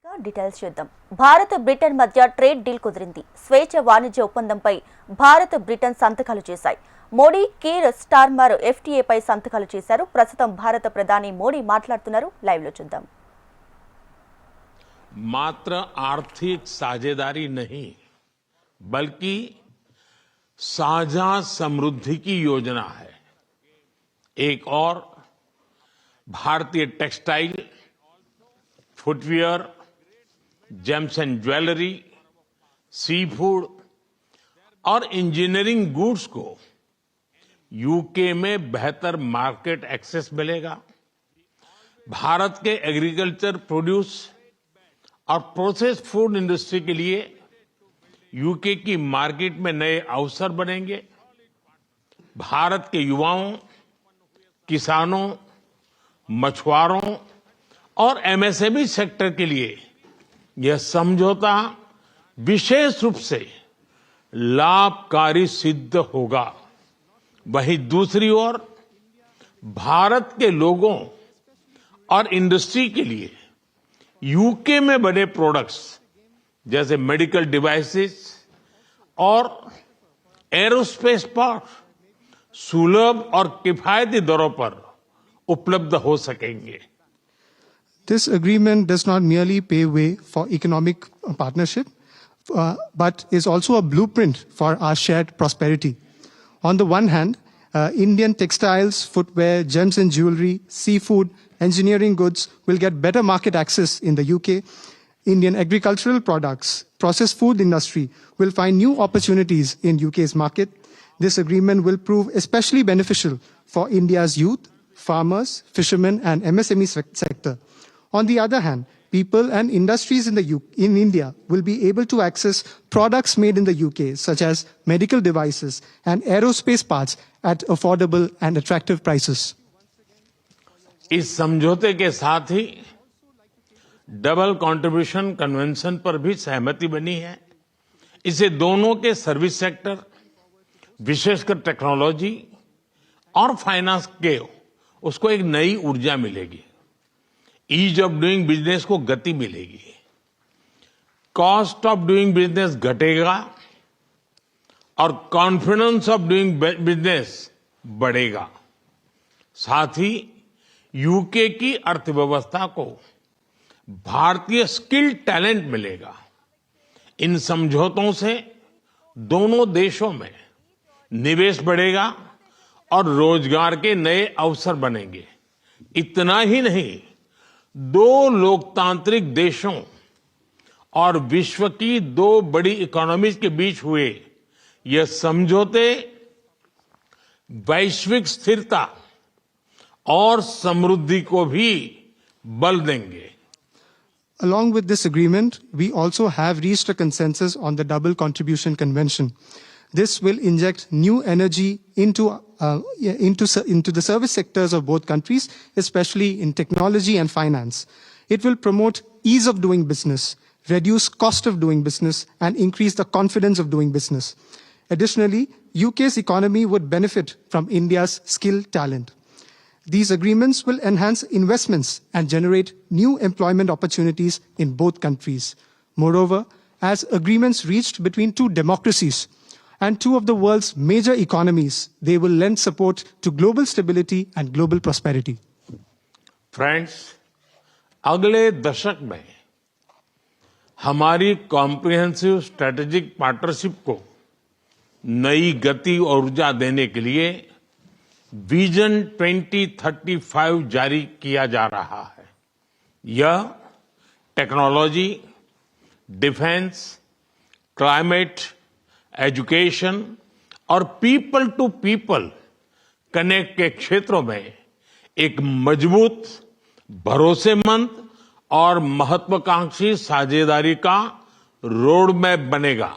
Details చూద్దాం. Bharat Britain మధ్య trade deal కుదిరింది. స్వేచ్ఛ వాణిజ్య ఒప్పందంపై భారత్ బ్రిటన్ సంతకాలు చేశాయి. మోడీ, కీర్ స్టార్మర్ ఎఫ్టీఏపై సంతకాలు చేశారు. ప్రస్తుతం భారత ప్రధాని మోడీ మాట్లాడుతున్నారు. లైవ్ లో చూద్దాం. मात्र आर्थिक साझेदारी नहीं बल्कि साझा समृद्धि की योजना है. एक और भारतीय textile, footwear, gems and jewellery, sea food और इंजीनियरिंग गुड्स को यूके में बेहतर मार्केट एक्सेस मिलेगा. भारत के एग्रीकल्चर प्रोड्यूस और प्रोसेस फूड इंडस्ट्री के लिए यूके की मार्केट में नए अवसर बनेंगे. भारत के युवाओं, किसानों, मछुआरों और एमएसएमई सेक्टर के लिए यह समझौता विशेष रूप से लाभकारी सिद्ध होगा. वहीं दूसरी ओर भारत के लोगों और इंडस्ट्री के लिए यूके में बने प्रोडक्ट्स जैसे मेडिकल डिवाइसेस और एरोस्पेस पार्ट्स सुलभ और किफायती दरों पर उपलब्ध हो सकेंगे. This agreement does not merely pave way for economic partnership, but is also a blueprint for our shared prosperity. On the one hand, Indian textiles, footwear, gems and jewelry, seafood, engineering goods will get better market access in the UK. Indian agricultural products, processed food industry will find new opportunities in UK's market. This agreement will prove especially beneficial for India's youth, farmers, fishermen and MSME sector. On the other hand, people and industries in India will be able to access products made in the UK, such as medical devices and aerospace parts at affordable and attractive prices. इस समझौते के साथ ही double contribution convention पर भी सहमति बनी है. इससे दोनों के सर्विस सेक्टर, विशेषकर टेक्नोलॉजी और फाइनेंस के उसको एक नई ऊर्जा मिलेगी. ईज ऑफ डूइंग बिजनेस को गति मिलेगी. कॉस्ट ऑफ डूइंग बिजनेस घटेगा और कॉन्फिडेंस ऑफ डूइंग बिजनेस बढ़ेगा. साथ ही यूके की अर्थव्यवस्था को भारतीय स्किल टैलेंट मिलेगा. इन समझौतों से दोनों देशों में निवेश बढ़ेगा और रोजगार के नए अवसर बनेंगे. इतना ही नहीं, दो लोकतांत्रिक देशों और विश्व की दो बड़ी इकोनॉमीज के बीच हुए यह समझौते वैश्विक स्थिरता और समृद्धि को भी बल देंगे. Along with this agreement, we also have reached a consensus on the Double Contribution Convention. This will inject new energy into the service sectors of both countries, especially in technology and finance. It will promote ease of doing business, reduce cost of doing business, and increase the confidence of doing business. Additionally, UK's economy would benefit from India's skilled talent. These agreements will enhance investments and generate new employment opportunities in both countries. Moreover, as agreements reached between two democracies and two of the world's major economies, they will lend support to global stability and global prosperity. Friends, अगले दशक में हमारी comprehensive strategic partnership को नई गति और ऊर्जा देने के लिए विजन 2035 जारी किया जा रहा है. यह टेक्नोलॉजी, डिफेंस, क्लाइमेट, एजुकेशन और पीपल टू पीपल कनेक्ट के क्षेत्रों में एक मजबूत, भरोसेमंद और महत्वाकांक्षी साझेदारी का रोड मैप बनेगा.